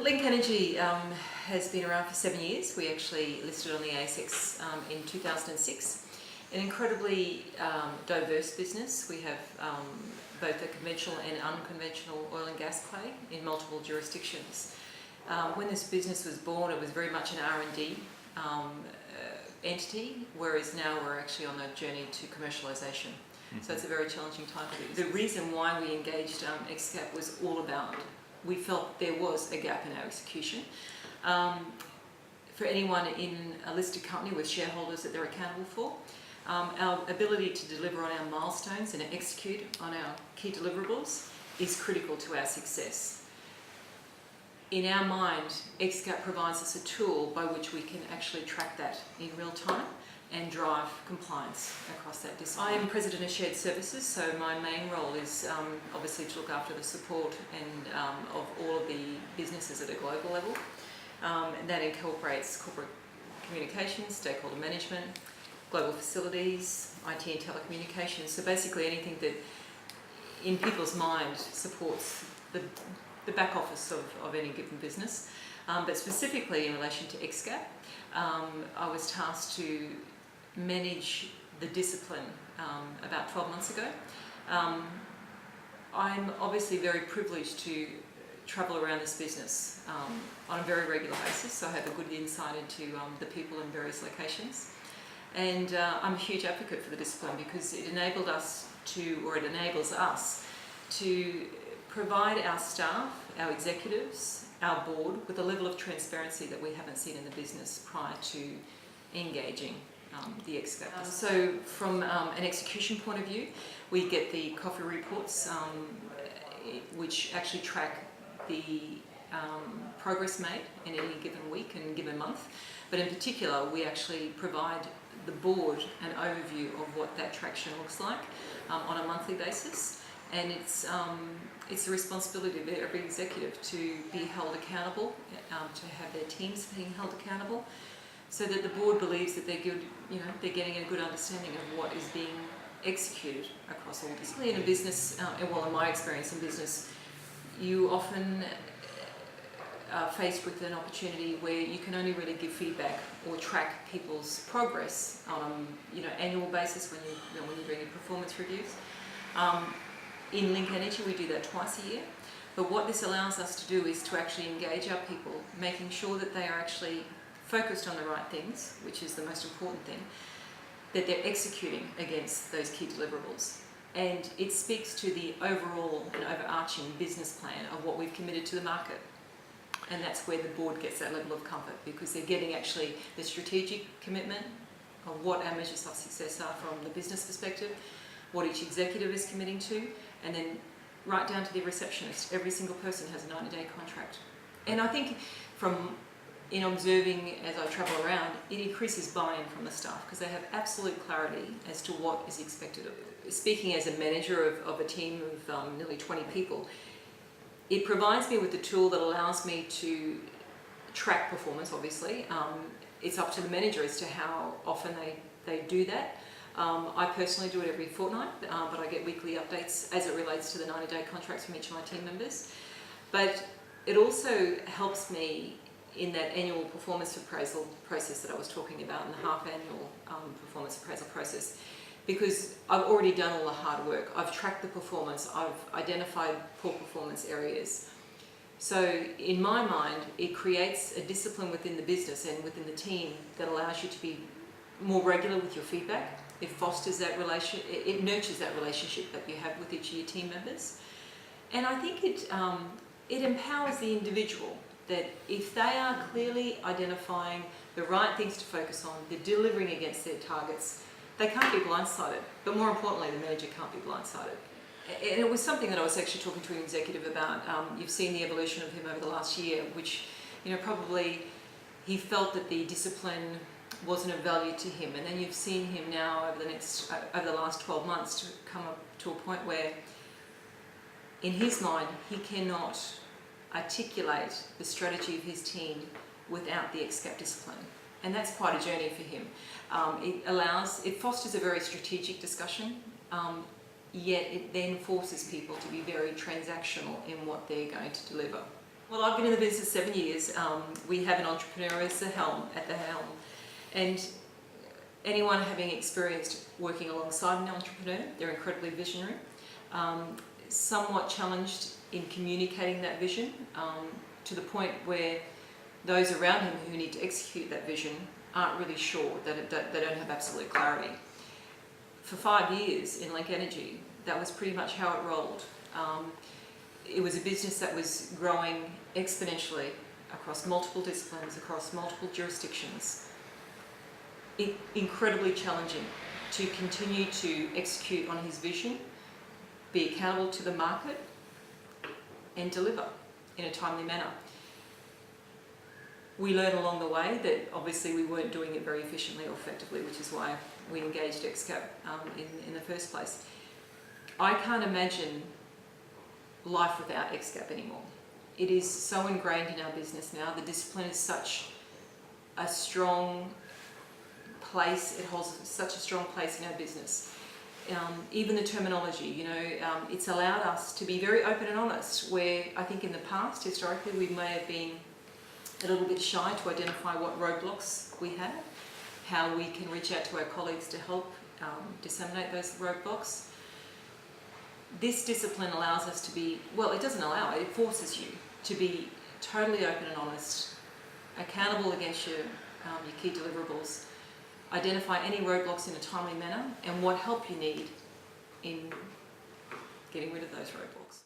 Linc has been around for 7 years. We actually listed on the ASX in 2006. An incredibly diverse business. We have both a conventional and unconventional oil and gas play in multiple jurisdictions. When this business was born, it was very much an R&D entity, whereas now we're actually on a journey to commercialisation. So it's a very challenging time. The reason why we engaged XGAP was all about, we felt there was a gap in our execution. For anyone in a listed company with shareholders that they're accountable for, our ability to deliver on our milestones and execute on our key deliverables is critical to our success. In our mind, XGAP provides us a tool by which we can actually track that in real time and drive compliance across that discipline. I am President of Shared Services, so my main role is obviously to look after the support and of all of the businesses at a global level. And that incorporates corporate communications, stakeholder management, global facilities, IT and telecommunications. So basically anything that in people's mind supports the back office of any given business. But specifically in relation to XGAP, I was tasked to manage the discipline about 12 months ago. I'm obviously very privileged to travel around this business on a very regular basis, so I have a good insight into the people in various locations. And I'm a huge advocate for the discipline because it enables us to provide our staff, our executives, our board with a level of transparency that we haven't seen in the business prior to engaging the XGAP. So from an execution point of view, we get the coffee reports which actually track the progress made in any given week and given month. But in particular, we actually provide the board an overview of what that traction looks like on a monthly basis. And it's the responsibility of every executive to be held accountable, to have their teams being held accountable, so that the board believes that they're getting a good understanding of what is being executed across all disciplines. In a business, well, in my experience in business, you often are faced with an opportunity where you can only really give feedback or track people's progress on an annual basis when you're doing your performance reviews. In Linc Energy, we do that twice a year. But what this allows us to do is to actually engage our people, making sure that they are actually focused on the right things, which is the most important thing, that they're executing against those key deliverables. And it speaks to the overall and overarching business plan of what we've committed to the market. And that's where the board gets that level of comfort, because they're getting actually the strategic commitment of what our measures of success are from the business perspective, what each executive is committing to, and then right down to the receptionist. Every single person has a 90-day contract. And I think in observing as I travel around, it increases buy-in from the staff because they have absolute clarity as to what is expected of them. Speaking as a manager of a team of nearly 20 people, it provides me with the tool that allows me to track performance, obviously. It's up to the manager as to how often they do that. I personally do it every fortnight, but I get weekly updates as it relates to the 90-day contracts from each of my team members. But it also helps me in that annual performance appraisal process that I was talking about, and the half-annual performance appraisal process, because I've already done all the hard work. I've tracked the performance, I've identified poor performance areas. So in my mind, it creates a discipline within the business and within the team that allows you to be more regular with your feedback. It fosters that it nurtures that relationship that you have with each of your team members. And I think it empowers the individual that if they are clearly identifying the right things to focus on, they're delivering against their targets, they can't be blindsided. But more importantly, the manager can't be blindsided. And it was something that I was actually talking to an executive about. You've seen the evolution of him over the last year, which probably he felt that the discipline wasn't of value to him, and then you've seen him now over the last 12 months to come up to a point where in his mind he cannot articulate the strategy of his team without the XGAP discipline, and that's quite a journey for him. It fosters a very strategic discussion, yet it then forces people to be very transactional in what they're going to deliver. Well, I've been in the business 7 years. We have an entrepreneur at the helm, and anyone having experienced working alongside an entrepreneur, they're incredibly visionary, somewhat challenged in communicating that vision to the point where those around him who need to execute that vision aren't really sure, that they don't have absolute clarity. For 5 years in Linc Energy, that was pretty much how it rolled. It was a business that was growing exponentially across multiple disciplines, across multiple jurisdictions. Incredibly challenging to continue to execute on his vision, be accountable to the market, and deliver in a timely manner. We learned along the way that obviously we weren't doing it very efficiently or effectively, which is why we engaged XGAP in the first place. I can't imagine life without XGAP anymore. It is so ingrained in our business now. The discipline is such a strong place, it holds such a strong place in our business. Even the terminology, it's allowed us to be very open and honest, where I think in the past, historically, we may have been a little bit shy to identify what roadblocks we have, how we can reach out to our colleagues to help disseminate those roadblocks. This discipline allows us to be, well, it doesn't allow it forces you to be totally open and honest, accountable against your key deliverables, identify any roadblocks in a timely manner, and what help you need in getting rid of those roadblocks.